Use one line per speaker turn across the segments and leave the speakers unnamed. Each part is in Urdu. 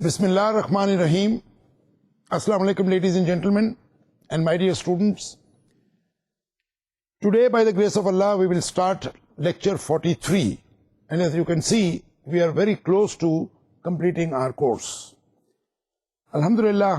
Bismillah ar-Rahman ar-Rahim. Assalamu alaikum, ladies and gentlemen, and my dear students. Today, by the grace of Allah, we will start lecture 43. And as you can see, we are very close to completing our course. Alhamdulillah,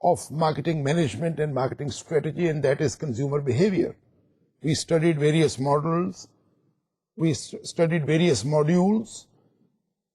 of marketing management and marketing strategy, and that is consumer behavior. We studied various models, we studied various modules,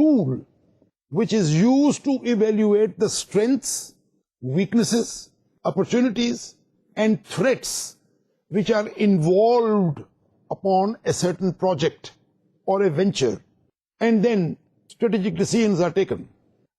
tool which is used to evaluate the strengths, weaknesses, opportunities and threats which are involved upon a certain project or a venture, and then strategic decisions are taken.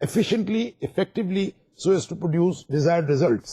efficiently, effectively, so as to produce desired results.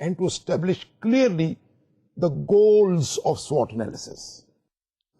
and to establish clearly the goals of SWOT analysis.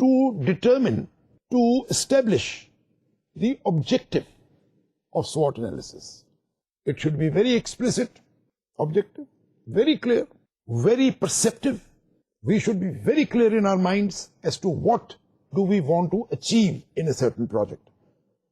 to determine, to establish the objective of SWOT analysis. It should be very explicit, objective, very clear, very perceptive. We should be very clear in our minds as to what do we want to achieve in a certain project.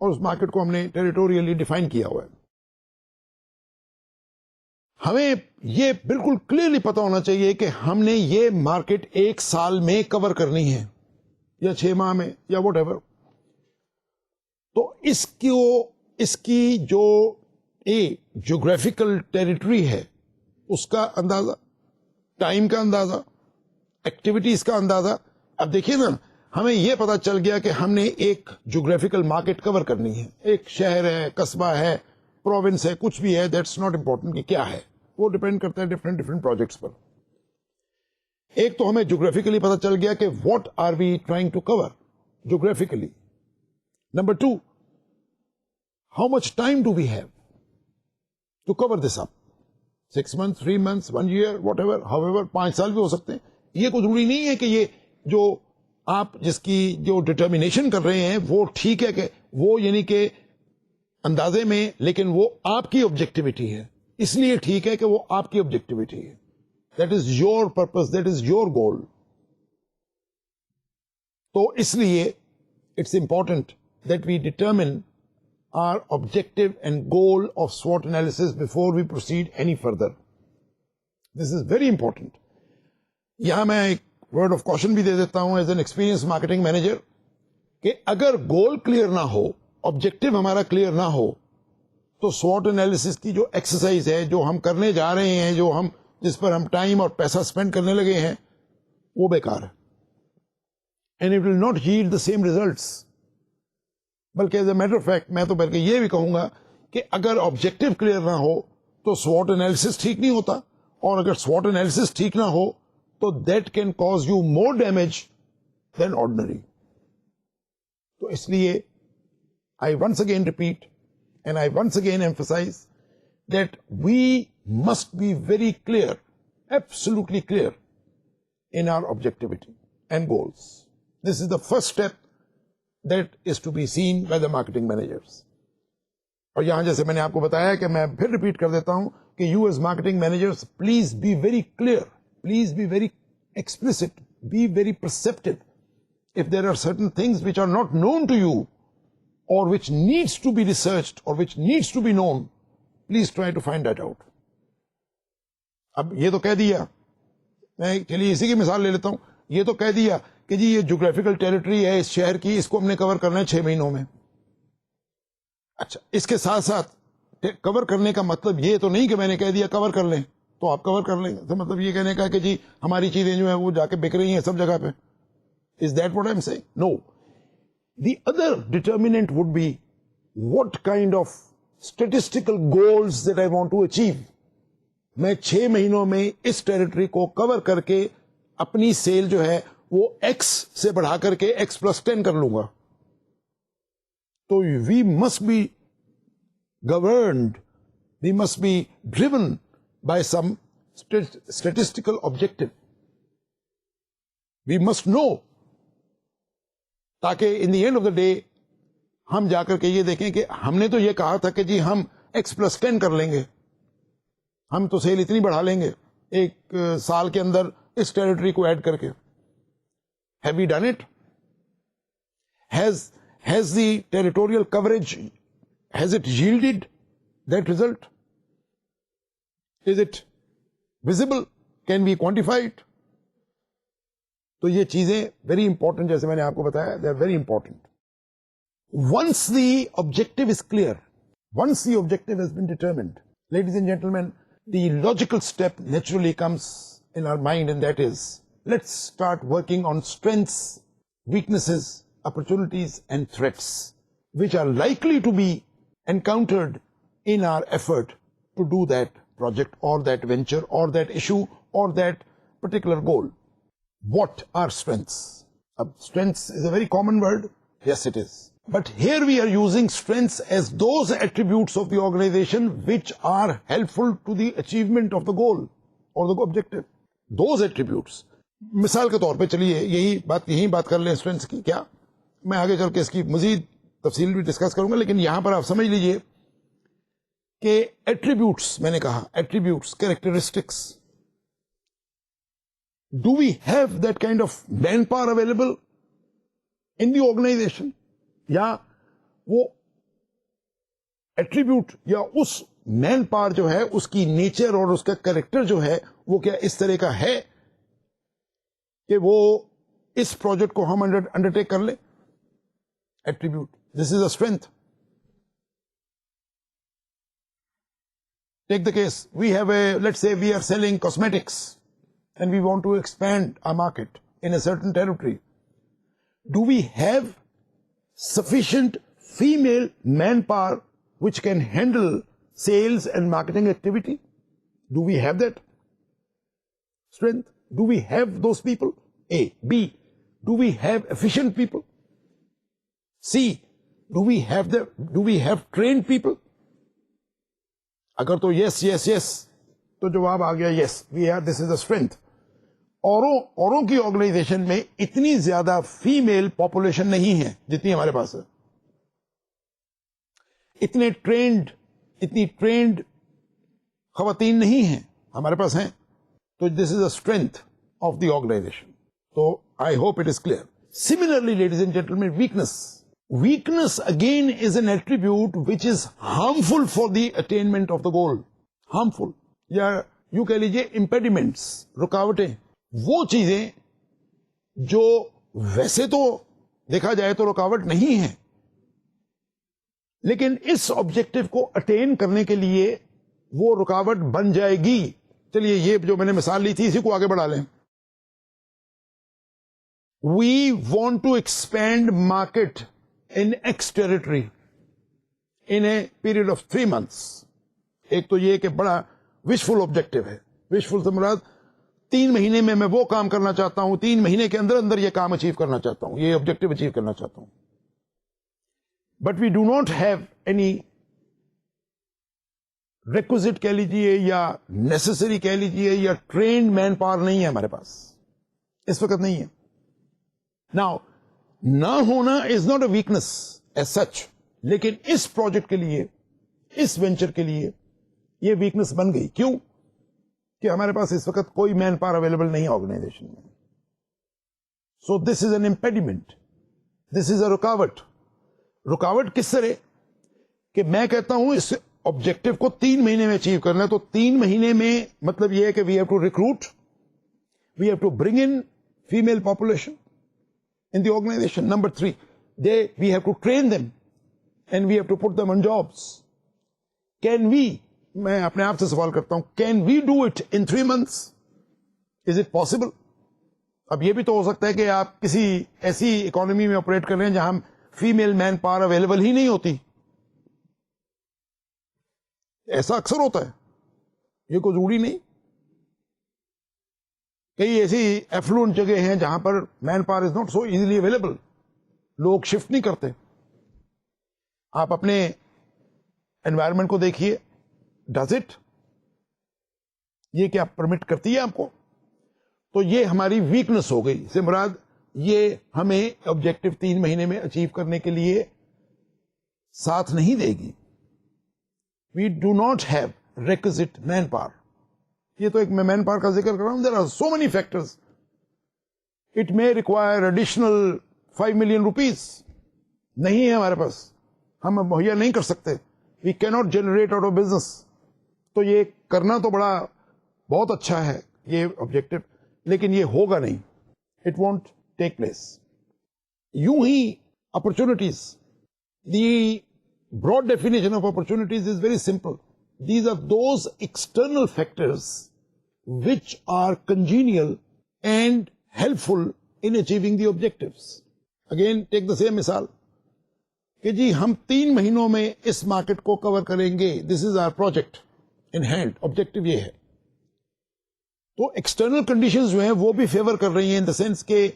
اور اس مارکیٹ کو ہم نے ٹیریٹوریلی ڈیفائن کیا ہوا ہے. ہمیں یہ بالکل کلیئرلی پتا ہونا چاہیے کہ ہم نے یہ مارکیٹ 1 سال میں کور کرنی ہے یا 6 ماہ میں یا واٹ ایور. تو اس کی جو جیوگرافیکل ٹیریٹری ہے اس کا اندازہ، ٹائم کا اندازہ، ایکٹیویٹیز کا اندازہ. اب دیکھیے نا، ہمیں یہ پتا چل گیا کہ ہم نے ایک جیوگرافیکل مارکیٹ کور کرنی ہے. ایک شہر ہے، قصبہ ہے، پروونس ہے، کچھ بھی ہے، دیٹس ناٹ امپورٹنٹ کہ کیا ہے، وہ ڈپینڈ کرتا ہے ڈفرینٹ پروجیکٹس پر. ایک تو ہمیں جیوگرافیکلی پتا چل گیا کہ what are we trying to cover geographically. Number 2، how much time do we have to cover this up. 6 months, 3 months, 1 year, whatever, however, 5 سال بھی ہو سکتے ہیں. یہ کوئی ضروری نہیں ہے کہ یہ جو آپ جس کی جو ڈٹرمینیشن کر رہے ہیں وہ ٹھیک ہے، کہ وہ یعنی کہ اندازے میں، لیکن وہ آپ کی آبجیکٹیوٹی ہے، اس لیے ٹھیک ہے کہ وہ آپ کی آبجیکٹیوٹی ہے. That is your purpose, that is your goal. تو اس لیے it's important that we determine our objective and goal of SWOT analysis before we proceed any further. This is very important. یہاں میں ایک word of caution بھی دے دیتا ہوں as an experienced marketing manager کہ اگر گول کلیئر نہ ہو، آبجیکٹو ہمارا کلیئر نہ ہو، تو SWOT analysis کی جو ایکسرسائز ہے، جو ہم کرنے جا رہے ہیں، جس پر ہم ٹائم اور پیسہ اسپینڈ کرنے لگے ہیں، وہ بیکار ہے. And it will not yield the same results. بلکہ as a matter of fact میں تو بلکہ یہ بھی کہوں گا کہ اگر آبجیکٹو کلیئر نہ ہو تو SWOT انالیسس ٹھیک نہیں ہوتا، اور اگر SWOT انالیسس ٹھیک نہ ہو تو that can cause you more damage than ordinary. تو اس لیے I once again repeat and I once again emphasise that we must be very clear, absolutely clear in our objectivity and goals. This is the first step that is to be seen by the marketing managers. اور یہاں جیسے میں نے آپ کو بتایا کہ میں پھر ریپیٹ کر دیتا ہوں کہ you as marketing managers please be very clear, please be very explicit, be very perceptive. If there are certain things which are not known to you or which needs to be researched or which needs to be known, please try to find that out. اب یہ تو کہہ دیا، میں چلیے اسی کی مثال لے لیتا ہوں. یہ تو کہہ دیا کہ جی یہ جیوگرافیکل ٹیریٹری ہے اس شہر کی، اس کو ہم نے کور کرنا ہے 6 مہینوں میں. اچھا، اس کے ساتھ ساتھ کور کرنے کا مطلب یہ تو نہیں کہ میں نے کہہ دیا کور کر لیں تو آپ کور کر لیں. تو مطلب یہ کہنے کا کہ جی ہماری چیزیں جو ہیں وہ جا کے بک رہی ہیں سب جگہ پہ. Is that what I am seeing? No. The other determinant would be what kind of statistical goals that I want to achieve. میں 6 مہینوں میں اس ٹیریٹری کو کور کر کے اپنی سیل جو ہے وہ ایکس سے بڑھا کر کے X+10 کر لوں گا. تو we must be governed, we must be driven by some statistical objective. We must know, تاکہ in the end of the day ہم جا کر کے یہ دیکھیں کہ ہم نے تو یہ کہا تھا کہ جی ہم X+10 کر لیں گے، ہم تو سیل اتنی بڑھا لیں گے 1 سال کے اندر اس ٹیریٹری کو ایڈ کر کے. Have we done it? Has the territorial coverage, has it yielded that result? Is it visible? Can we quantify it? تو یہ چیزیں very important، جیسے میں نے آپ کو بتایا، they are very important. Once the objective is clear, once the objective has been determined, ladies and gentlemen, the logical step naturally comes in our mind, and that is, let's start working on strengths, weaknesses, opportunities and threats which are likely to be encountered in our effort to do that project or that venture or that issue or that particular goal. What are strengths? Strengths is a very common word. Yes, it is. But here we are using strengths as those attributes of the organization which are helpful to the achievement of the goal or the objective. Those attributes. مثال کے طور پہ چلیے یہی بات کر لیں اسٹرینتھس کی. کیا میں آگے چل کے اس کی مزید تفصیل بھی ڈسکس کروں گا، لیکن یہاں پر آپ سمجھ لیجئے کہ ایٹریبیوٹس، میں نے کہا attributes, characteristics. Do we have that kind of manpower available in the organization, یا وہ ایٹریبیوٹ یا اس مین پاور جو ہے اس کی نیچر اور اس کا کریکٹر جو ہے وہ کیا اس طرح کا ہے کہ وہ اس پروجیکٹ کو ہم انڈرٹیک کر لیں. Attribute, this is a strength. Take the case, let's say we are selling cosmetics and we want to expand our market in a certain territory. Do we have sufficient female manpower which can handle sales and marketing activity? Do we have that strength? Do we have those people? A. B. Do we have efficient people? C. Do we have trained people? اگر تو یس یس یس تو جواب آ گیا یس, we are, this is a strength. اوروں کی آرگنائزیشن میں اتنی زیادہ فیمیل پاپولیشن نہیں ہے جتنی ہمارے پاس ہے. اتنی ٹرینڈ خواتین نہیں ہیں, ہمارے پاس ہیں. تو this is a strength of the organisation. تو I hope it is clear. Similarly ladies and gentlemen, weakness again is an attribute which is harmful for the attainment of the goal. Harmful, یا یوں کہہ لیجیے impediments, رکاوٹیں, وہ چیزیں جو ویسے تو دیکھا جائے تو رکاوٹ نہیں ہے, لیکن اس آبجیکٹو کو اٹین کرنے کے لیے وہ رکاوٹ بن جائے گی. چلیے یہ جو میں نے مثال لی تھی اسی کو آگے بڑھا لیں. We want to expand market in X territory in a period of 3 months. ایک تو یہ کہ بڑا wishful objective ہے. wishful سے مراد 3 مہینے میں وہ کام کرنا چاہتا ہوں, 3 مہینے کے اندر یہ کام اچیو کرنا چاہتا ہوں, یہ آبجیکٹو اچیو کرنا چاہتا ہوں. But we do not have any requisite کہہ لیجیے یا نیسسری کہہ لیجیے یا ٹرینڈ مین پاور نہیں ہے ہمارے پاس, اس وقت نہیں ہے. Now, نہ ہونا is not a weakness as such, لیکن اس پروجیکٹ کے لیے, اس وینچر کے لیے یہ ویکنس بن گئی. کیوں؟ کہ ہمارے پاس اس وقت کوئی مین پاور اویلیبل نہیں ہے آرگنائزیشن میں. سو this is an امپیڈیمنٹ, this is اے رکاوٹ. رکاوٹ کس طرح کہ میں کہتا ہوں اس آبجیکٹو کو 3 مہینے میں اچیو کرنا ہے, تو 3 مہینے میں مطلب یہ ہے کہ we have to recruit, we have to bring in female population in the organization. Number 3, we have to train them and we have to put them on jobs. Can we, میں اپنے آپ سے سوال کرتا ہوں, can we do it in 3 months? Is it possible? اب یہ بھی تو ہو سکتا ہے کہ آپ کسی ایسی اکانومی میں آپریٹ کر رہے ہیں جہاں فیمیل مین پاور اویلیبل ہی نہیں ہوتی. ایسا اکثر ہوتا ہے, یہ کوئی ضروری نہیں. کئی ایسی ایفلوئنٹ جگہ ہیں جہاں پر manpower is not so easily available, لوگ شفٹ نہیں کرتے. آپ اپنے انوائرمنٹ کو دیکھیے, ڈز اٹ, یہ کیا پرمٹ کرتی ہے آپ کو؟ تو یہ ہماری ویکنس ہو گئی. سے مراد یہ ہمیں آبجیکٹو 3 مہینے میں اچیو کرنے کے لیے ساتھ نہیں دے گی. We do not have requisite manpower. یہ تو ایک میں مین پاور کا ذکر کر رہا ہوں. There are so many factors. It may require additional 5 million rupees. نہیں ہے ہمارے پاس, ہم مہیا نہیں کر سکتے. وی کی not generate out of business. تو یہ کرنا تو بہت اچھا ہے یہ آبجیکٹو, لیکن یہ ہوگا نہیں. It won't take place. یوں ہی opportunities, the broad definition of opportunities is very simple. These are those external factors which are congenial and helpful in achieving the objectives. Again, take the same مثال کہ جی ہم 3 مہینوں میں اس مارکیٹ کو کور کریں گے. This is our project in hand. Objective یہ ہے. تو ایکسٹرنل کنڈیشنز جو ہیں وہ بھی فیور کر رہی ہیں ان دا سینس کہ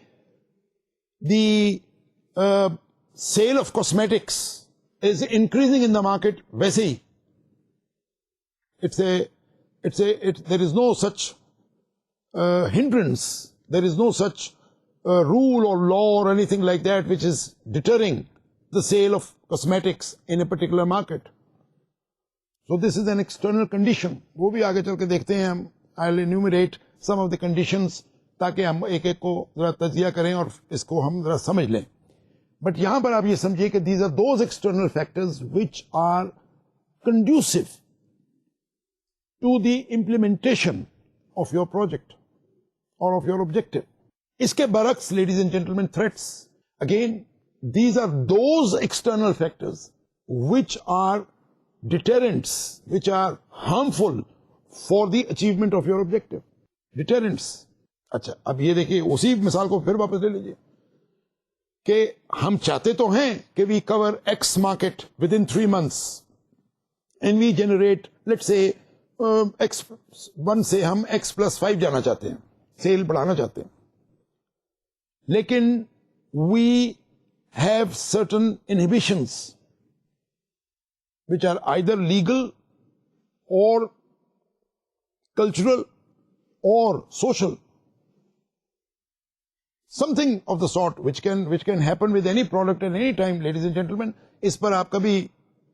the sale of cosmetics is increasing in the market. ویسے ہی there is no such hindrance, there is no such rule or law or anything like that which is deterring the sale of cosmetics in a particular market. So this is an external condition. وہ بھی آگے چل کے دیکھتے ہیں ہم. I'll enumerate some of the conditions تاکہ ہم ایک ایک کو ذرا تجزیہ کریں اور اس کو ہم ذرا سمجھ لیں. بٹ یہاں پر آپ یہ سمجھیے کہ these are those external factors which are conducive to the implementation of your project or of your objective. Iske baraks, ladies and gentlemen, threats. Again, these are those external factors which are deterrents, which are harmful for the achievement of your objective. Deterrents. اچھا اب یہ دیکھیے اسی مثال کو پھر واپس لے لیجیے کہ ہم چاہتے تو ہیں کہ we cover X market within 3 months and we generate let's say X 1 سے ہم ایکس پلس 5 جانا چاہتے ہیں, سیل بڑھانا چاہتے ہیں, لیکن we have certain inhibitions which are either legal or cultural or social, something of the sort which can happen with any product at any time. Ladies and gentlemen, اس پر آپ کبھی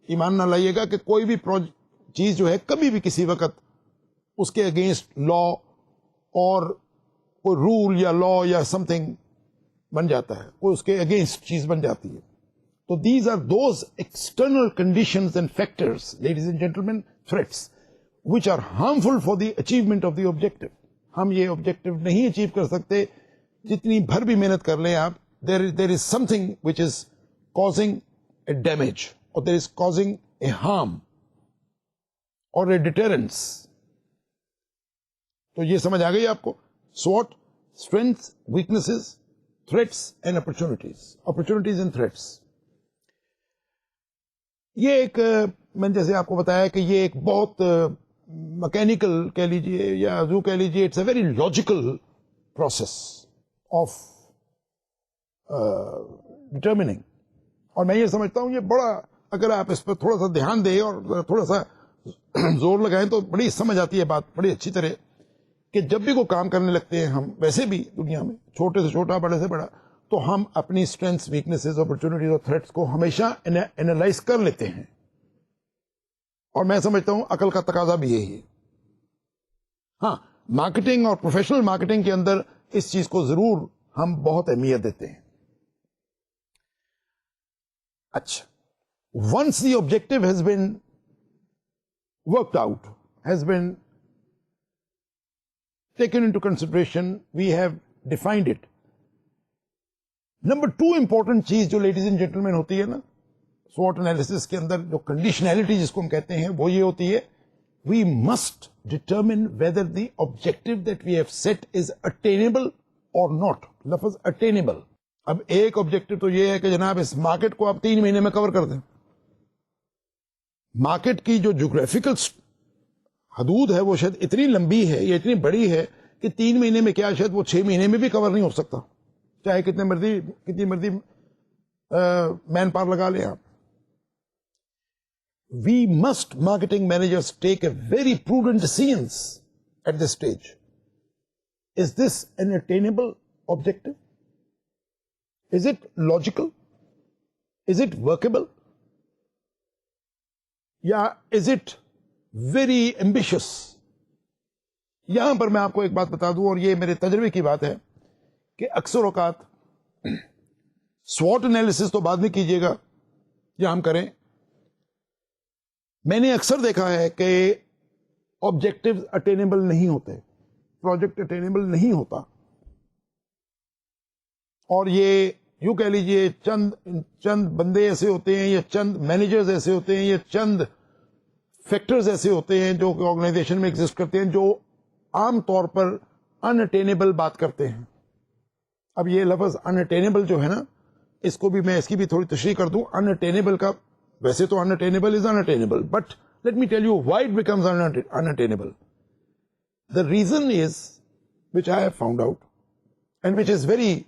ایمان نہ لائیے گا کہ کوئی بھی چیز جو ہے کبھی بھی کسی وقت اس کے اگینسٹ لا اور کوئی رول یا لا یا سم تھنگ بن جاتا ہے, کوئی اس کے اگینسٹ چیز بن جاتی ہے. So these are those external conditions and factors, ladies and gentlemen, threats, which are harmful for the achievement of the objective. ہم یہ objective نہیں achieve کر سکتے جتنی بھر بھی محنت کر لیں آپ. There is something which is causing a damage, or there is causing a harm or a deterrence. تو یہ سمجھ آ گئی آپ کو. SWOT, strengths, weaknesses, threats and opportunities. Opportunities and threats. یہ ایک میں نے جیسے آپ کو بتایا کہ یہ ایک بہت مکینیکل کہہ لیجیے یا جو کہہ لیجیے, it's a very logical process of determining. اور میں یہ سمجھتا ہوں یہ بڑا, اگر آپ اس پر تھوڑا سا دھیان دیں اور تھوڑا سا زور لگائیں تو بڑی سمجھ آتی ہے بات بڑی اچھی طرح کہ جب بھی کوئی کام کرنے لگتے ہیں ہم, ویسے بھی دنیا میں چھوٹے سے چھوٹا بڑے سے بڑا, تو ہم اپنی اسٹرینتھس, ویکنیسز, اپرچونیٹیز اور تھریٹس کو ہمیشہ اینالائز کر لیتے ہیں. اور میں سمجھتا ہوں عقل کا تقاضا بھی یہی ہے. ہاں, مارکیٹنگ اور پروفیشنل مارکیٹنگ کے اندر اس چیز کو ضرور ہم بہت اہمیت دیتے ہیں. اچھا, once the objective has been worked out, has been taken into consideration, we have defined it. Number 2 important چیز جو لیڈیز اینڈ جینٹلمین ہوتی ہے نا SWOT انالیسس کے اندر, جو کنڈیشنلٹی جس کو ہم کہتے ہیں, وہ یہ ہوتی ہے we must determine whether the objective that we have set is attainable or not. لفظ اٹینیبل. اب ایک آبجیکٹو تو یہ ہے کہ جناب اس مارکیٹ کو آپ 3 مہینے میں کور کر دیں. مارکیٹ کی جو جغرافیکل حدود ہے وہ شاید اتنی لمبی ہے یا اتنی بڑی ہے کہ 3 مہینے میں کیا شاید وہ 6 مہینے میں بھی کور نہیں ہو سکتا, چاہے کتنی مرضی مین پاور لگا لیں آپ. We must marketing managers take a very prudent decisions at this stage. Is this an attainable objective? Is it logical? Is it workable? یا از اٹ ویری ایمبیشس؟ یہاں پر میں آپ کو ایک بات بتا دوں, اور یہ میرے تجربے کی بات ہے, کہ اکثر اوقات SWOT انالیسس تو بعد میں کیجیے گا یا ہم کریں, میں نے اکثر دیکھا ہے کہ آبجیکٹو اٹینیبل نہیں ہوتے, پروجیکٹ اٹینیبل نہیں ہوتا, اور یہ یوں کہہ لیجئے چند بندے ایسے ہوتے ہیں یا چند مینیجرز ایسے ہوتے ہیں یا چند فیکٹرز ایسے ہوتے ہیں جو کہ آرگنائزیشن میں ایگزسٹ کرتے ہیں, جو عام طور پر ان اٹینیبل بات کرتے ہیں. اب یہ لفظ ان اٹینیبل جو ہے نا, اس کو بھی میں اس کی بھی تھوڑی تشریح کر دوں. ان اٹینیبل کا ویسے تو unattainable is unattainable, but let me tell you why it becomes unattainable. The reason is which I have found out and which is very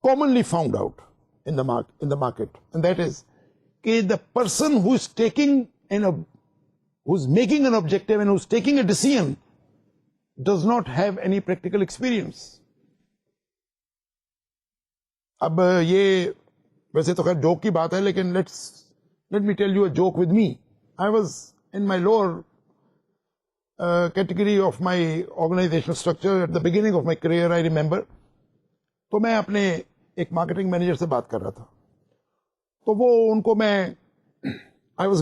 commonly found out in the market, and that is the person who is who's making an objective and who's taking a decision does not have any practical experience. اب یہ ویسے تو خیر جوک کی بات ہے, لیکن let me tell you a joke with me. I was in my lower category of my organizational structure at the beginning of my career, I remember. تو میں اپنے ایک مارکیٹنگ مینیجر سے بات کر رہا تھا, تو وہ ان کو میں I was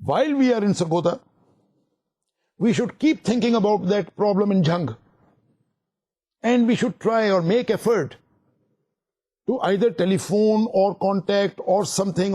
while we are in Sargodha, we should keep thinking about that problem in Jhang, and we should try or make effort to either telephone or contact or something.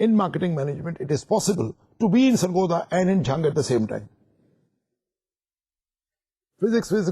In marketing management, it is possible to be in Sargodha and in Jhang at the same time. Physics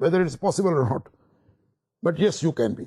whether it's possible or not. But yes, you can be.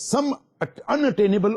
some unattainable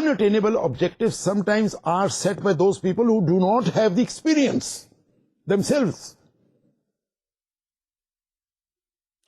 unattainable objectives sometimes are set by those people who do not have the experience themselves.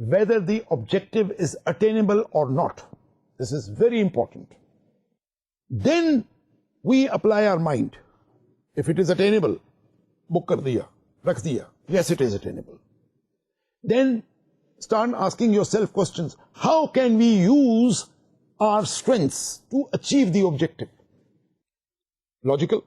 whether the objective is attainable or not. This is very important. Then we apply our mind. If it is attainable, book kar diya, rakh diya, yes it is attainable. Then start asking yourself questions. How can we use our strengths to achieve the objective? Logical.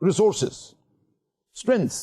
Resources, strengths,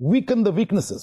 weaken the weaknesses,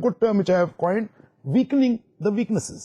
good term which I have coined, weakening the weaknesses.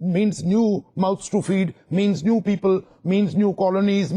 means new mouths to feed, means new people, means new colonies,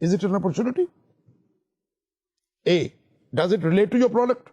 Is it an opportunity? A. Does it relate to your product?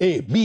A. B.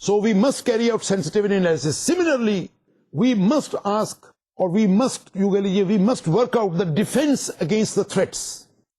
So we must carry out sensitivity analysis. Similarly, we must ask, or we must work out the defense against the threats.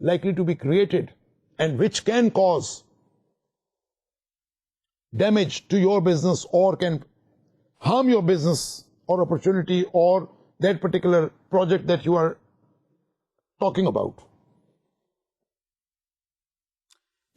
likely to be created and which can cause damage to your business or can harm your business or opportunity or that particular project that you are talking about.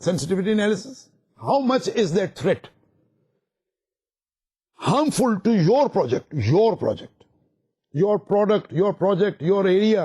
sensitivity analysis. How much is that threat harmful to your project, your product, your project, your area?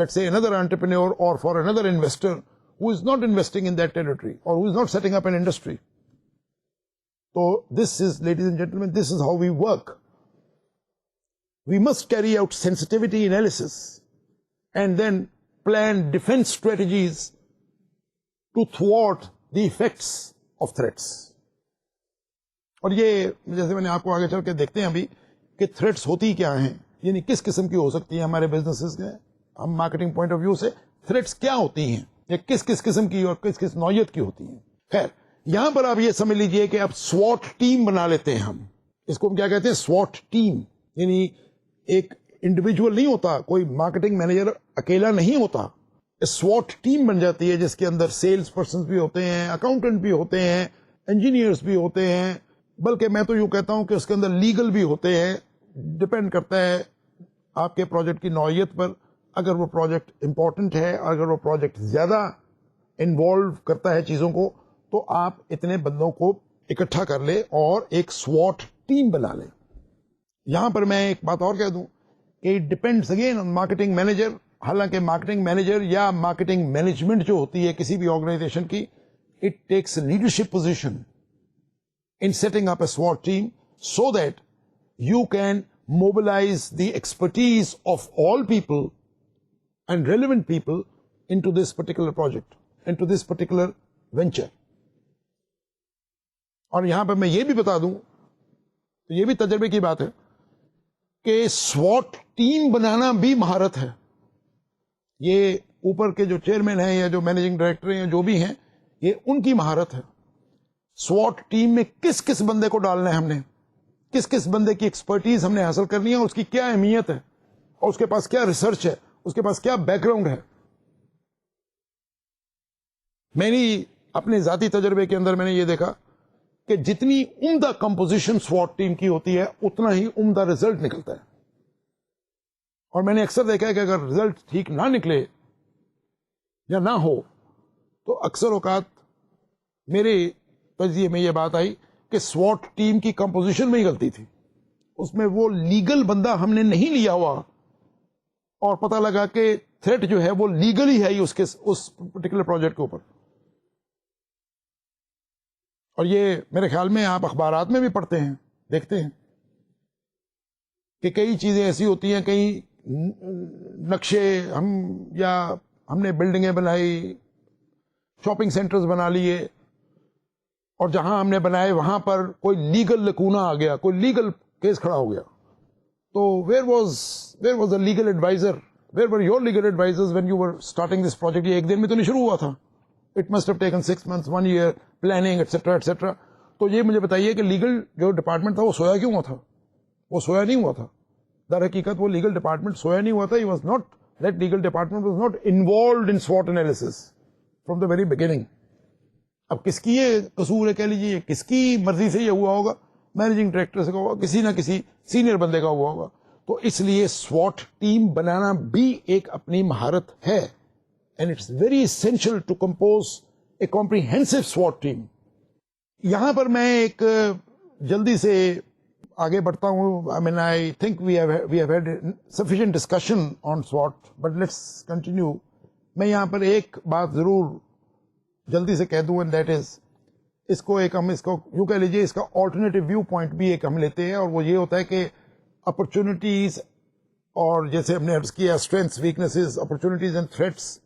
let's say another entrepreneur or for another investor who is not investing in that territory or who is not setting up an industry. So this is, ladies and gentlemen, this is how we work. We must carry out sensitivity analysis and then plan defense strategies to thwart the effects of threats. اور یہ جیسے میں نے آپ کو آگے چل کے دیکھتے ہیں ابھی کہ تھریٹس ہوتی کیا ہیں, یعنی کس قسم کی ہو سکتی ہیں ہمارے بزنسز کے, ہم مارکیٹنگ پوائنٹ آف ویو سے تھریٹس کیا ہوتی ہیں, یا کس کس قسم کی اور کس کس نوعیت کی ہوتی ہیں. خیر, یہاں پر آپ یہ سمجھ لیجئے کہ اب سواٹ ٹیم بنا لیتے ہیں ہم. اس کو ہم کیا کہتے ہیں؟ سواٹ ٹیم. یعنی ایک انڈیویجول نہیں ہوتا, کوئی مارکیٹنگ مینیجر اکیلا نہیں ہوتا, سواٹ ٹیم بن جاتی ہے جس کے اندر سیلز پرسنز بھی ہوتے ہیں, اکاؤنٹنٹ بھی ہوتے ہیں, انجینئرز بھی ہوتے ہیں, بلکہ میں تو یوں کہتا ہوں کہ اس کے اندر لیگل بھی ہوتے ہیں. ڈپینڈ کرتا ہے آپ کے پروجیکٹ کی نوعیت پر. اگر وہ پروجیکٹ امپورٹنٹ ہے, اگر وہ پروجیکٹ زیادہ انوالو کرتا ہے چیزوں کو, تو آپ اتنے بندوں کو اکٹھا کر لیں اور ایک سواٹ ٹیم بنا لیں. یہاں پر میں ایک بات اور کہہ دوں کہ it depends again on marketing manager. حالانکہ مارکیٹنگ مینیجر یا مارکیٹنگ مینجمنٹ جو ہوتی ہے کسی بھی آرگنائزیشن کی, it takes leadership position in setting up a SWAT team so that you can mobilize the expertise of all people and relevant people into this particular project, into this particular venture. اور یہاں پہ میں یہ بھی بتا دوں, یہ بھی تجربے کی بات ہے کہ SWAT ٹیم بنانا بھی مہارت ہے. یہ اوپر کے جو چیئرمین ہیں یا جو مینیجنگ ڈائریکٹر ہیں جو بھی ہیں, یہ ان کی مہارت ہے. سواٹ ٹیم میں کس کس بندے کو ڈالنا ہے ہم نے, کس کس بندے کی ایکسپرٹیز ہم نے حاصل کرنی ہے, اور اس کی کیا اہمیت ہے, اور اس کے پاس کیا ریسرچ ہے, اس کے پاس کیا بیک گراؤنڈ ہے. میری اپنے ذاتی تجربے کے اندر میں نے یہ دیکھا کہ جتنی عمدہ کمپوزیشن سواٹ ٹیم کی ہوتی ہے اتنا ہی عمدہ ریزلٹ نکلتا ہے. اور میں نے اکثر دیکھا ہے کہ اگر ریزلٹ ٹھیک نہ نکلے یا نہ ہو تو اکثر اوقات میرے تجزیے میں یہ بات آئی کہ سواٹ ٹیم کی کمپوزیشن میں ہی غلطی تھی. اس میں وہ لیگل بندہ ہم نے نہیں لیا ہوا, اور پتہ لگا کہ تھریٹ جو ہے وہ لیگلی ہے ہی اس پرٹیکولر پروجیکٹ کے اوپر. اور یہ میرے خیال میں آپ اخبارات میں بھی پڑھتے ہیں, دیکھتے ہیں کہ کئی چیزیں ایسی ہوتی ہیں, کئی نقشے ہم نے بلڈنگیں بنائی, شاپنگ سینٹرز بنا لیے, اور جہاں ہم نے بنائے وہاں پر کوئی لیگل لکونہ آ گیا, کوئی لیگل کیس کھڑا ہو گیا. تو where was a legal adviser, where were your legal advisers when you were starting this project. یہ ایک دن میں تو نہیں شروع ہوا تھا, it must have taken 6 months 1 year planning etcetera etcetera. تو یہ مجھے بتائیے کہ لیگل جو ڈپارٹمنٹ تھا وہ سویا کیوں ہوا تھا؟ وہ سویا نہیں ہوا تھا. در حقیقت وہ لیگل ڈپارٹمنٹ سویا نہیں ہوا تھا. He was not, that legal department was not involved in SWOT analysis from the very beginning. اب کس کی یہ قصور ہے کہہ لیجیے, کس کی مرضی سے یہ ہوا ہوگا؟ مینیجنگ ڈائریکٹر سے ہوگا, کسی نہ کسی سینئر بندے کا ہوا ہوگا. تو اس لیے سواٹ ٹیم بنانا بھی ایک اپنی مہارت ہے, and it's very essential to compose a comprehensive سواٹ ٹیم. یہاں پر میں ایک جلدی سے آگے بڑھتا ہوں. I mean, I think we have had sufficient discussion on SWOT, but let's continue. میں یہاں پر ایک بات ضرور جلدی سے کہہ دوں, اینڈ دیٹ از, ہم اس کو یوں کہہ لیجیے, اس کا آلٹرنیٹیو ویو پوائنٹ بھی ایک ہم لیتے ہیں, اور وہ یہ ہوتا ہے کہ اپرچونٹیز, اور جیسے ہم نے عرض کیا strengths, weaknesses, opportunities and threats,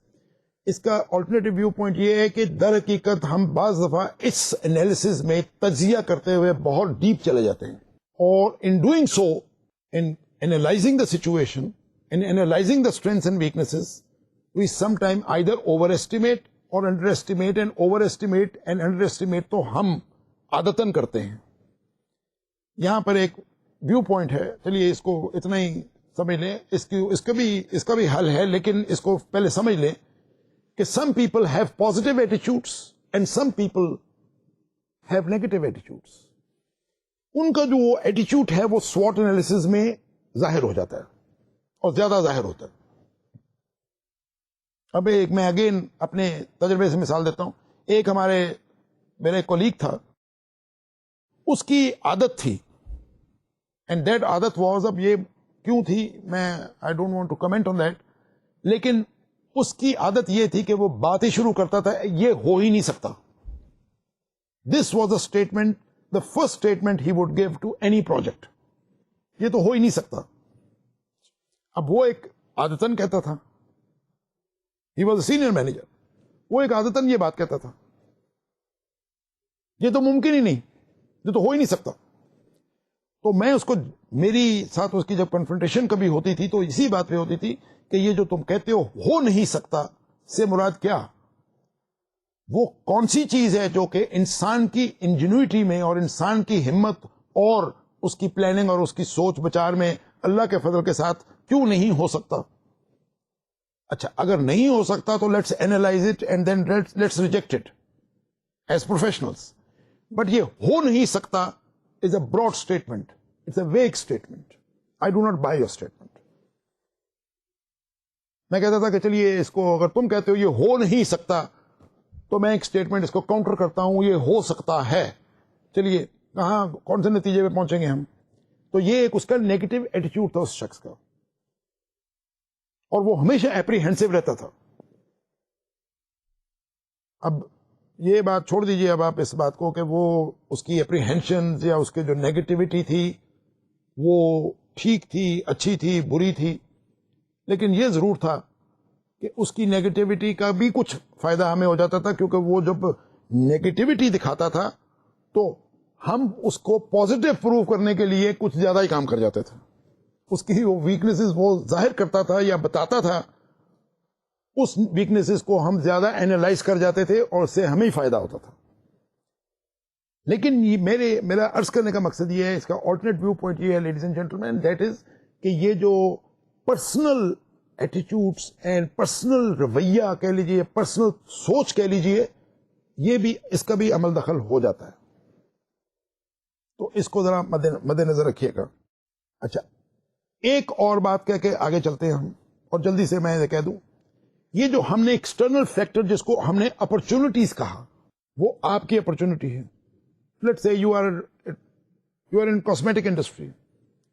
اس کا آلٹرنیٹیو ویو پوائنٹ یہ ہے کہ در حقیقت ہم بعض دفعہ اس انالیسز میں تجزیہ کرتے ہوئے بہت ڈیپ چلے جاتے ہیں, اور in doing so, in analysing the situation, in analysing the strengths and weaknesses, we some time either overestimate or underestimate, and overestimate and underestimate تو ہم عادتاً کرتے ہیں. یہاں پر ایک ویو پوائنٹ ہے, چلیے اس کو اتنا ہی سمجھ لیں, اس کا بھی حل ہے, لیکن اس کو پہلے سمجھ لیں کہ some people have positive attitudes and some people have negative attitudes. ان کا جو ایٹیچیوڈ ہے وہ SWOT انالیسز میں ظاہر ہو جاتا ہے, اور زیادہ ظاہر ہوتا ہے. اب میں اگین اپنے تجربے سے مثال دیتا ہوں. ایک میرے کولیگ تھا, اس کی عادت تھی, اینڈ دیٹ عادت واز, اب یہ کیوں تھی میں I don't want to comment on that, لیکن اس کی عادت یہ تھی کہ وہ بات ہی شروع کرتا تھا یہ ہو ہی نہیں سکتا. This was a statement, the first statement he would give to any project, یہ تو ہو ہی نہیں سکتا. اب وہ ایک عادتن کہتا تھا, he was a senior manager, وہ ایک عادتن یہ بات کہتا تھا یہ تو ممکن ہی نہیں, یہ تو ہو ہی نہیں سکتا. تو میں اس کو, میری ساتھ اس کی جب کنفرنٹیشن کبھی ہوتی تھی تو اسی بات پہ ہوتی تھی کہ یہ جو تم کہتے ہو نہیں سکتا سے مراد کیا, وہ کون سی چیز ہے جو کہ انسان کی انجینیوٹی میں اور انسان کی ہمت اور اس کی پلاننگ اور اس کی سوچ بچار میں اللہ کے فضل کے ساتھ کیوں نہیں ہو سکتا. اچھا اگر نہیں ہو سکتا تو let's analyze it and then let's reject it as professionals. But یہ ہو نہیں سکتا is a broad statement, it's a vague statement. I do not buy your statement. میں کہتا تھا کہ چلیے اس کو اگر تم کہتے ہو یہ ہو نہیں سکتا تو میں ایک اسٹیٹمنٹ اس کو کاؤنٹر کرتا ہوں, یہ ہو سکتا ہے. چلیے کہاں کون سے نتیجے پہ پہنچیں گے ہم. تو یہ ایک اس کا نیگیٹو ایٹیچیوڈ تھا اس شخص کا, اور وہ ہمیشہ اپریہنسو رہتا تھا. اب یہ بات چھوڑ دیجئے, اب آپ اس بات کو کہ وہ اس کی اپریہنشن یا اس کے جو نیگیٹیوٹی تھی وہ ٹھیک تھی, اچھی تھی, بری تھی, لیکن یہ ضرور تھا کہ اس کی نیگیٹیوٹی کا بھی کچھ فائدہ ہمیں ہو جاتا تھا, کیونکہ وہ جب نیگیٹیوٹی دکھاتا تھا تو ہم اس کو پازیٹو پروو کرنے کے لیے کچھ زیادہ ہی کام کر جاتے تھے. اس کی وہ ویکنیسز وہ ظاہر کرتا تھا یا بتاتا تھا, اس ویکنیسز کو ہم زیادہ اینالائز کر جاتے تھے اور اس سے ہمیں ہی فائدہ ہوتا تھا. لیکن میرا عرض کرنے کا مقصد یہ ہے, اس کا آلٹرنیٹ ویو پوائنٹ یہ ہے ladies and gentlemen, that is کہ یہ جو پرسنل ایٹیٹیوڈس اینڈ پرسنل رویہ کہہ لیجیے, پرسنل سوچ کہہ لیجیے, یہ بھی اس کا بھی عمل دخل ہو جاتا ہے. تو اس کو ذرا مد نظر رکھیے گا. اچھا ایک اور بات کہہ کے آگے چلتے ہیں ہم, اور جلدی سے میں کہہ دوں, یہ جو ہم نے ایکسٹرنل فیکٹر جس کو ہم نے اپرچونٹیز کہا, وہ آپ کی اپرچونٹی ہے. Let's say you are in cosmetic industry,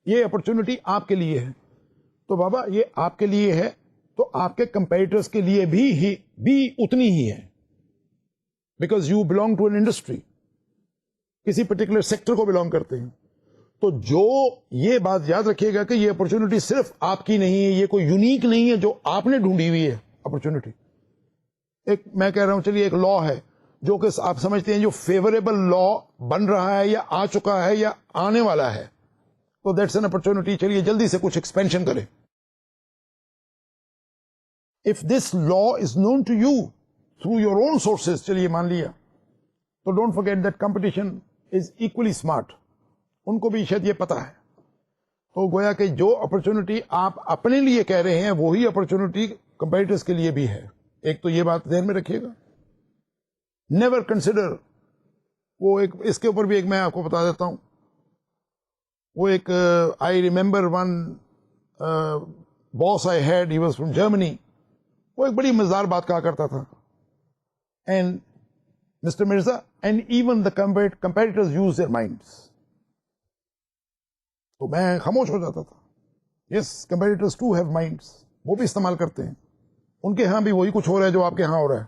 یہ اپرچونٹی آپ کے لیے ہے. تو بابا یہ آپ کے لیے ہے تو آپ کے کمپیٹیٹرز کے لیے بھی اتنی ہی ہے, because you belong to an industry, کسی پرٹیکولر سیکٹر کو بلونگ کرتے ہیں. تو جو یہ بات یاد رکھیے گا کہ یہ اپرچونٹی صرف آپ کی نہیں ہے, یہ کوئی یونیک نہیں ہے جو آپ نے ڈھونڈی ہوئی ہے اپرچونٹی. ایک میں کہہ رہا ہوں چلیے ایک لا ہے جو کہ آپ سمجھتے ہیں جو فیوریبل لا بن رہا ہے یا آ چکا ہے یا آنے والا ہے, تو دیٹس این اپرچونٹی. چلیے جلدی سے کچھ ایکسپینشن کریں. If this law is known to you through your own sources, چلیے مان لیا, تو don't forget that competition is equally smart. ان کو بھی شاید یہ پتا ہے. تو گویا کہ جو اپرچونٹی آپ اپنے لیے کہہ رہے ہیں وہی اپرچونٹی کمپیٹیٹرز کے لیے بھی ہے. ایک تو یہ بات ذہن میں رکھیے گا. نیور کنسیڈر, وہ ایک اس کے اوپر بھی ایک میں آپ کو بتا دیتا ہوں. وہ ایک I remember one boss I had, he was from Germany. وہ ایک بڑی مزدار بات کہا کرتا تھا, and mister Mirza and even the competitors use their minds. تو میں خاموش ہو جاتا تھا. Yes competitors to have minds, وہ بھی استعمال کرتے ہیں, ان کے ہاں بھی وہی کچھ ہو رہا ہے جو آپ کے ہاں ہو رہا ہے.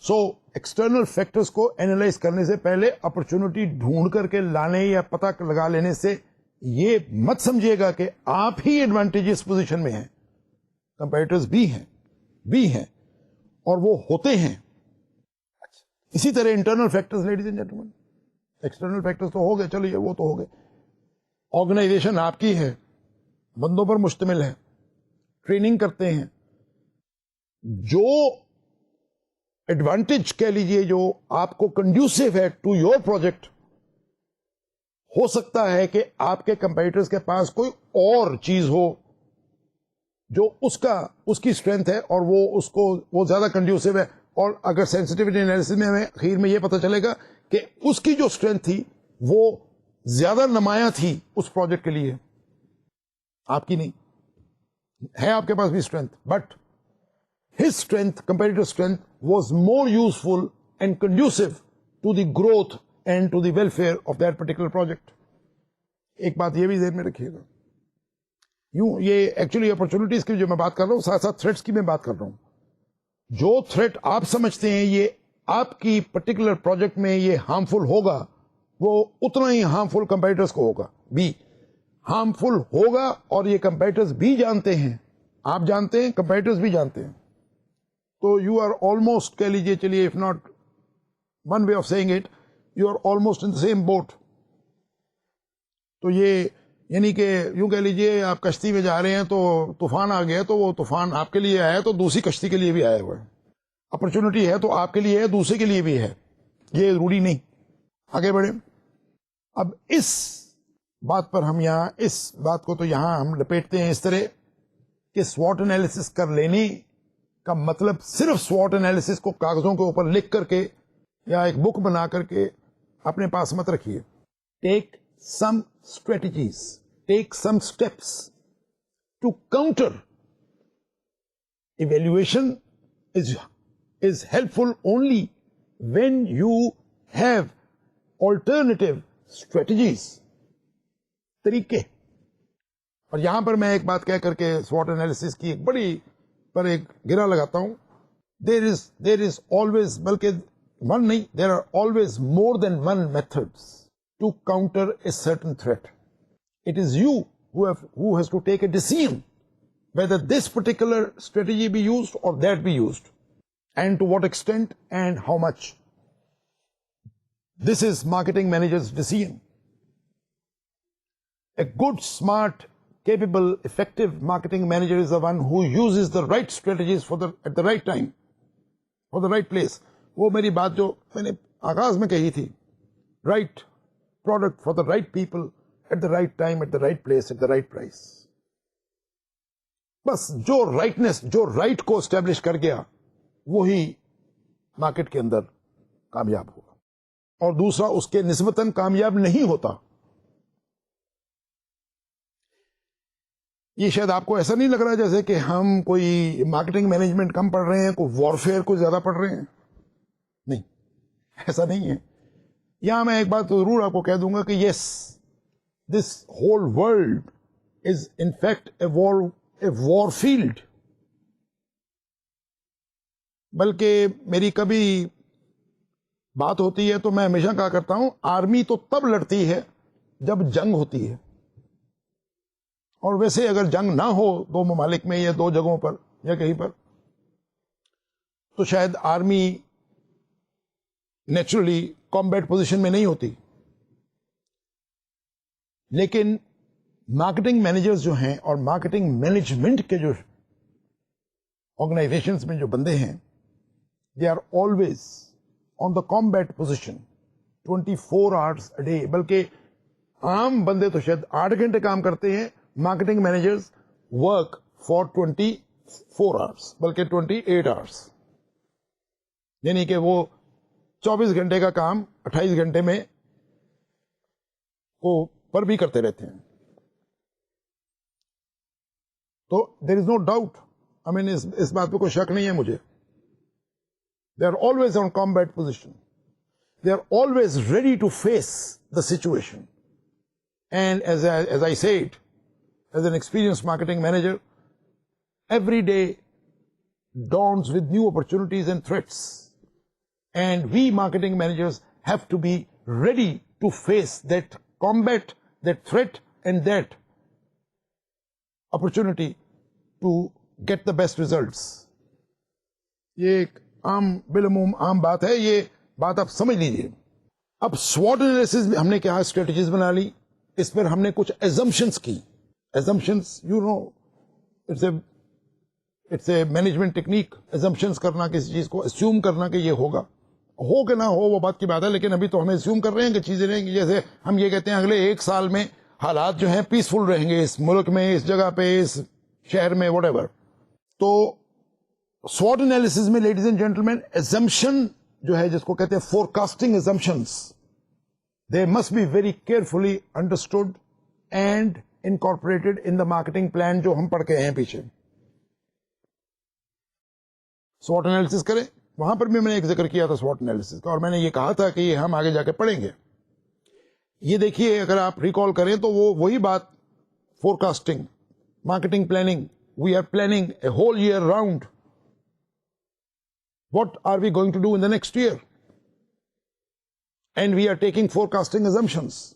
سو ایکسٹرنل فیکٹرز کو اینالائز کرنے سے پہلے اپرچونٹی ڈھونڈ کر کے لانے یا پتہ لگا لینے سے یہ مت سمجھیے گا کہ آپ ہی ایڈوانٹیجس پوزیشن میں ہیں. کمپیٹیٹرز بھی ہیں اور وہ ہوتے ہیں. اسی طرح internal factors ladies and gentlemen, external factors تو ہو گئے, چلو وہ تو ہو گئے. آرگنائزیشن آپ کی ہے, بندوں پر مشتمل ہے, ٹریننگ کرتے ہیں. جو ایڈوانٹیج کہہ لیجئے جو آپ کو کنڈیوسو ہے ٹو یور پروجیکٹ, ہو سکتا ہے کہ آپ کے کمپیٹیٹرز کے پاس کوئی اور چیز ہو جو اس کی اسٹرینتھ ہے اور وہ زیادہ کنڈیوسو ہے. اور اگر سینسٹیوٹی انالیسس میں ہمیں اخیر میں یہ پتہ چلے گا کہ اس کی جو اسٹرینتھ تھی وہ زیادہ نمایاں تھی اس پروجیکٹ کے لیے, آپ کی نہیں ہے. آپ کے پاس بھی strength, but his strength, competitive strength, was more useful and conducive to the growth and to the welfare of that particular project. ایک بات یہ بھی ذہن میں رکھیے گا, یوں یہ ایکچولی اپرچونیٹیز کی جو میں بات کر رہا ہوں ساتھ ساتھ تھریٹس کی میں بات کر رہا ہوں. جو تھریٹ آپ سمجھتے ہیں یہ آپ کی پرٹیکولر پروجیکٹ میں یہ ہارمفل ہوگا, وہ اتنا ہی ہارمفل کمپیٹیٹرز کو ہوگا بھی ہارمفل ہوگا, اور یہ کمپیٹیٹرز بھی جانتے ہیں, آپ جانتے ہیں, کمپیٹیٹرز بھی جانتے ہیں. تو یو آر آلموسٹ کہہ لیجیے, چلیے if not one way of saying it, you are almost in the same boat. تو یہ یعنی کہ یوں کہہ لیجیے آپ کشتی میں جا رہے ہیں تو طوفان آ گیا, تو وہ طوفان آپ کے لیے آیا تو دوسری کشتی کے لیے بھی آیا ہوا ہے. اپرچونٹی ہے تو آپ کے لیے ہے, دوسرے کے لیے بھی ہے, یہ ضروری نہیں. آگے بڑھیں. اب اس بات پر ہم یہاں اس بات کو تو یہاں ہم لپیٹتے ہیں اس طرح کہ سوٹ انالیسس کر لینے کا مطلب صرف سوٹ انالیسس کو کاغذوں کے اوپر لکھ کر کے یا ایک بک بنا کر کے اپنے پاس مت رکھیے. Take some strategies, take some steps to counter. Evaluation is helpful only when you have alternative strategies, طریقے. اور یہاں پر میں ایک بات کہہ کر کے SWOT analysis کی ایک بڑی پر ایک گرہ لگاتا ہوں. there is always, بلکہ one نہیں, there are always more than one methods to counter a certain threat. It is you who has to take a decision whether this particular strategy be used or that be used, and to what extent and how much. This is marketing manager's decision. A good, smart, capable, effective marketing manager is the one who uses the right strategies at the right time, for the right place. وہ میری بات جو میں نے آغاز میں کہی تھی, right product for the right people at the right time, at the right place, at the right price. بس جو rightness, جو right کو establish کر گیا وہی مارکیٹ کے اندر کامیاب ہوگا, اور دوسرا اس کے نسبتاً کامیاب نہیں ہوتا. یہ شاید آپ کو ایسا نہیں لگ رہا جیسے کہ ہم کوئی مارکیٹنگ مینجمنٹ کم پڑھ رہے ہیں, کوئی وارفیئر کو زیادہ پڑھ رہے ہیں. نہیں, ایسا نہیں ہے. یہاں میں ایک بات ضرور آپ کو کہہ دوں گا کہ yes, this whole world is in fact a war field. بلکہ میری کبھی بات ہوتی ہے تو میں ہمیشہ کہا کرتا ہوں, آرمی تو تب لڑتی ہے جب جنگ ہوتی ہے. اور ویسے اگر جنگ نہ ہو دو ممالک میں یا دو جگہوں پر یا کہیں پر, تو شاید آرمی نیچرلی کمبیٹ پوزیشن میں نہیں ہوتی. لیکن مارکیٹنگ مینیجرز جو ہیں اور مارکیٹنگ مینجمنٹ کے جو آرگنائزیشنز میں جو بندے ہیں, they are always on the combat position 24 hours a day. بلکہ عام بندے تو شاید 8 گھنٹے کام کرتے ہیں, marketing managers work for 24 hours, بلکہ 28 hours. یعنی کہ وہ 24 گھنٹے کا کام 28 گھنٹے میں کو پر بھی کرتے رہتے ہیں. تو there is no doubt, I mean اس بات پہ کوئی شک نہیں ہے مجھے. They are always on combat position. They are always ready to face the situation. And as I said, as an experienced marketing manager, every day dawns with new opportunities and threats. And we marketing managers have to be ready to face that combat, that threat, and that opportunity to get the best results. یہ ایک عام بالعموم عام بات ہے, یہ بات آپ سمجھ لیجیے. اب SWOT انالیسس میں ہم نے کیا اسٹریٹجیز بنا لی, اس پر ہم نے کچھ ایزمپشنس کی. Assumptions you know it's a management technique. Assumptions کرنا, کسی چیز کو اسیوم کرنا کہ یہ ہوگا, ہو کہ نہ ہو وہ بات کی بات ہے, لیکن ابھی تو ہم اسیوم کر رہے ہیں کہ چیزیں رہیں گی. جیسے ہم یہ کہتے ہیں اگلے 1 سال میں حالات جو ہیں پیسفل رہیں گے اس ملک میں, اس جگہ پہ, اس شہر میں, وٹ ایور. تو SWOT انالیسس میں لیڈیز اینڈ جینٹلمین ایزمپشن جو ہے جس کو کہتے ہیں forecasting assumptions, they must be very carefully understood and incorporated in the marketing plan جو ہم پڑھ کے ہیں پیچھے. SWOT انالیسس کریں, وہاں پر بھی میں نے ایک ذکر کیا تھا SWOT انالیسس کا, اور میں نے یہ کہا تھا کہ یہ ہم آگے جا کے پڑھیں گے. یہ دیکھیے اگر آپ ریکال کریں تو وہ وہی بات forecasting marketing planning. We are planning a whole year round. What are we going to do in the next year? And we are taking forecasting assumptions.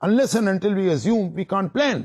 Unless and until we assume, we can't plan.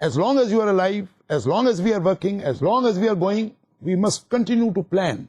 As long as you are alive, as long as we are working, as long as we are going, we must continue to plan.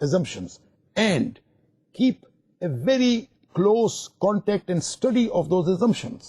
assumptions and keep a very close contact and study of those assumptions.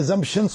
assumptions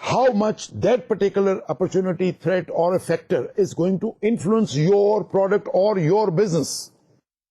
how much that particular opportunity, threat or a factor is going to influence your product or your business.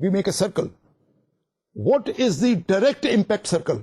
We make a circle. What is the direct impact circle?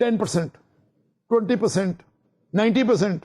10%, 20%, 90%.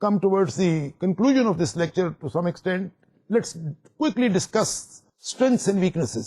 come towards the conclusion of this lecture to some extent. Let's quickly discuss strengths and weaknesses.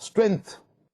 strength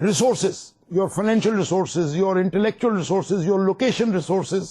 Resources, your financial resources, your intellectual resources, your location resources,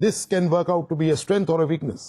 this can work out to be a strength or a weakness.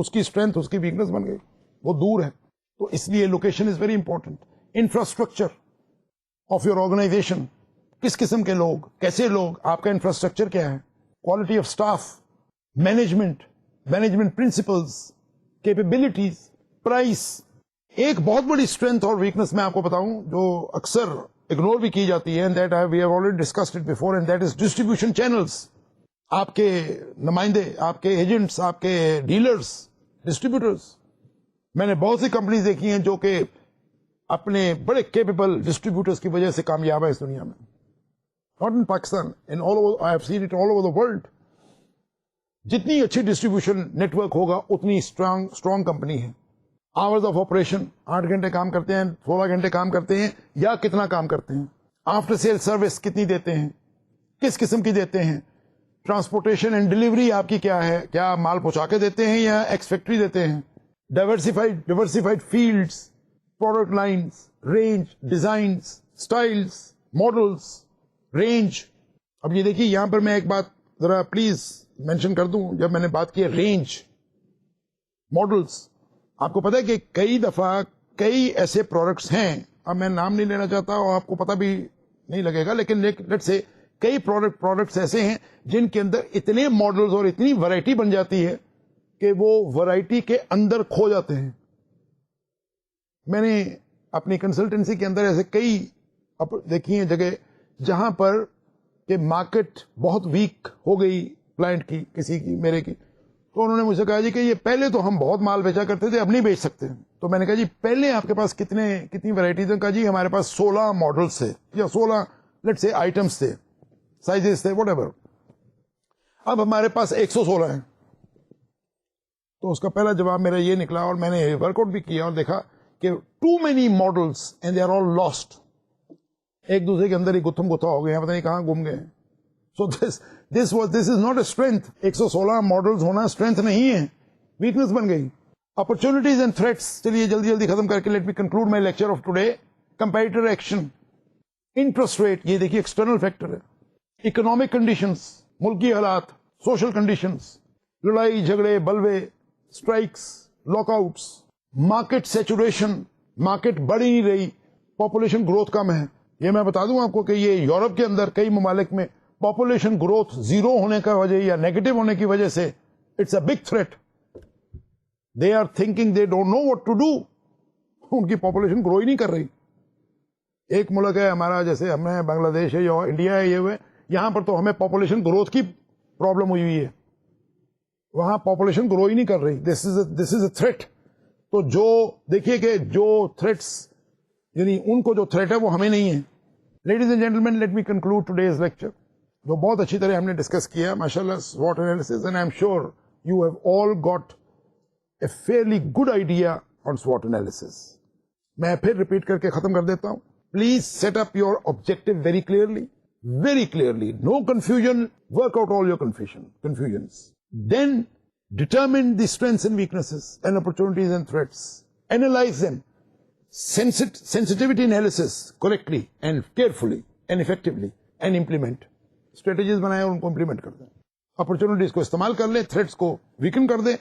اس کی اسٹرینتھ اس کی ویکنس بن گئی, وہ دور ہے. تو اس لیے location is very important. Infrastructure of your organization, کس قسم کے لوگ, کیسے لوگ, آپ کا انفراسٹرکچر کیا ہے, quality of staff, management principles, capabilities, price. ایک بہت بڑی اسٹرینتھ اور ویکنس میں آپ کو بتاؤں جو اکثر اگنور بھی کی جاتی ہے, that we have already discussed it before, and that is distribution channels. آپ کے نمائندے, آپ کے ایجنٹس, آپ کے ڈیلرز, ڈسٹریبیوٹرز. میں نے بہت سی کمپنیز دیکھی ہیں جو کہ اپنے بڑے کیپیبل ڈسٹریبیوٹرز کی وجہ سے کامیاب ہے اس دنیا میں. Not in Pakistan, in all over, I have seen it all over the world. جتنی اچھی ڈسٹریبیوشن نیٹ ورک ہوگا اتنی اسٹرانگ کمپنی ہے. آورز آف آپریشن, 8 گھنٹے کام کرتے ہیں, 16 گھنٹے کام کرتے ہیں, یا کتنا کام کرتے ہیں. آفٹر سیل سروس کتنی دیتے ہیں, کس قسم کی دیتے ہیں. ٹرانسپورٹیشن اینڈ ڈلیوری آپ کی کیا ہے, کیا مال پہنچا کے دیتے ہیں یا ایکس فیکٹری دیتے ہیں. Diversified fields, product lines, range, designs, styles, models, range. اب یہ دیکھیے یہاں پر میں ایک بات ذرا پلیز مینشن کر دوں. جب میں نے بات کی رینج, ماڈلس, آپ کو پتا ہے کہ کئی دفعہ کئی ایسے پروڈکٹس ہیں, اب میں نام نہیں لینا چاہتا اور آپ کو پتا بھی نہیں لگے گا, لیکن لیٹ سے کئی پروڈکٹس ایسے ہیں جن کے اندر اتنے ماڈلز اور اتنی ورائٹی بن جاتی ہے کہ وہ ورائٹی کے اندر کھو جاتے ہیں. میں نے اپنی کنسلٹنسی کے اندر ایسے کئی دیکھی ہیں جگہ جہاں پر کہ مارکیٹ بہت ویک ہو گئی کلائنٹ کی, کسی کی, میرے کی, تو انہوں نے مجھ سے کہا جی کہ یہ پہلے تو ہم بہت مال بیچا کرتے تھے, اب نہیں بیچ سکتے. تو میں نے کہا جی پہلے آپ کے پاس کتنی ورائٹیز ہیں. کہا جی ہمارے پاس 16 ماڈلس تھے یا 16 لیٹ سے آئٹمس تھے, سائزز تھے, واٹ ایور. اب ہمارے پاس 116 ہیں. تو اس کا پہلا جواب میرا یہ نکلا, اور میں نے ورک آؤٹ بھی کیا اور دیکھا کہ too many models and they are all lost. ایک دوسرے کے اندر ہی گتھم گتھا ہو گئے ہیں, پتہ نہیں کہاں گم گئے. So this is not a strength. 116 models ہونا اسٹرینتھ نہیں ہے, ویکنس بن گئی. Opportunities and threats. چلیے جلدی ختم کر کے let me conclude my lecture of today. Competitor action, interest rate, یہ دیکھیے ایکسٹرنل فیکٹر ہے. اکنامک کنڈیشنز, ملکی حالات, سوشل کنڈیشنز, لڑائی جھگڑے, بلوے, strikes, lockouts, market saturation, market بڑھ ہی نہیں رہی, پاپولیشن گروتھ کم ہے. یہ میں بتا دوں آپ کو کہ یہ یورپ کے اندر کئی ممالک میں پاپولیشن گروتھ زیرو ہونے کا وجہ یا نیگیٹو ہونے کی وجہ سے it's a big threat. They are thinking they don't know what to do. ان کی پاپولیشن گرو ہی نہیں کر رہی. ایک ملک ہے ہمارا, جیسے ہمیں بنگلہ دیش ہے یا انڈیا ہے, یہ یہاں پر تو ہمیں پاپولیشن گروتھ کی پرابلم ہوئی ہے, وہاں پاپولیشن گرو ہی نہیں کر رہی. دس از اے تھریٹ. تو جو دیکھیے کہ جو تھریٹس, یعنی ان کو جو تھریٹ ہے وہ ہمیں نہیں ہے. Ladies and gentlemen, let me conclude today's lecture, جو بہت اچھی طرح ہم نے ڈسکس کیا ماشاءاللہ SWOT analysis, and I'm sure you have all got a fairly good idea on SWOT analysis. میں پھر ریپیٹ کر کے ختم کر دیتا ہوں. Please set up your objective very clearly, no confusion, work out all your confusions. Then determine the strengths and weaknesses and opportunities and threats. Analyze them. Sensitivity analysis correctly and carefully and effectively, and implement. Strategies بنائیں اور ان کو امپلیمنٹ کر دیں. اپرچونیٹیز کو استعمال کر لیں, تھریٹس کو ویکن کر دیں,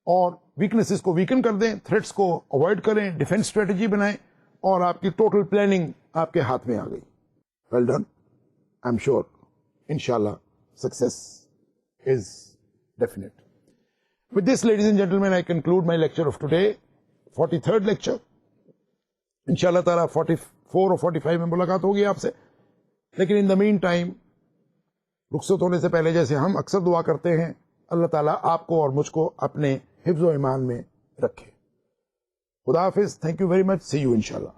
اور ویکنیسز کو ویکن کر دیں, تھریٹس کو اوائڈ کریں, ڈیفینس اسٹریٹجی بنائیں, اور آپ کی ٹوٹل پلاننگ آپ کے ہاتھ میں آ گئی. Well done. I am sure انشاءاللہ success is definite. With this ladies and gentlemen I conclude my lecture of today, 43rd lecture. انشاءاللہ تعالیٰ 44 اور 45 میں ملاقات ہوگی آپ سے. لیکن ان دا مین ٹائم, رخصت ہونے سے پہلے جیسے ہم اکثر دعا کرتے ہیں, اللہ تعالیٰ آپ کو اور مجھ کو اپنے حفظ و ایمان میں رکھے. خدا حافظ. Thank you very much. See you انشاءاللہ.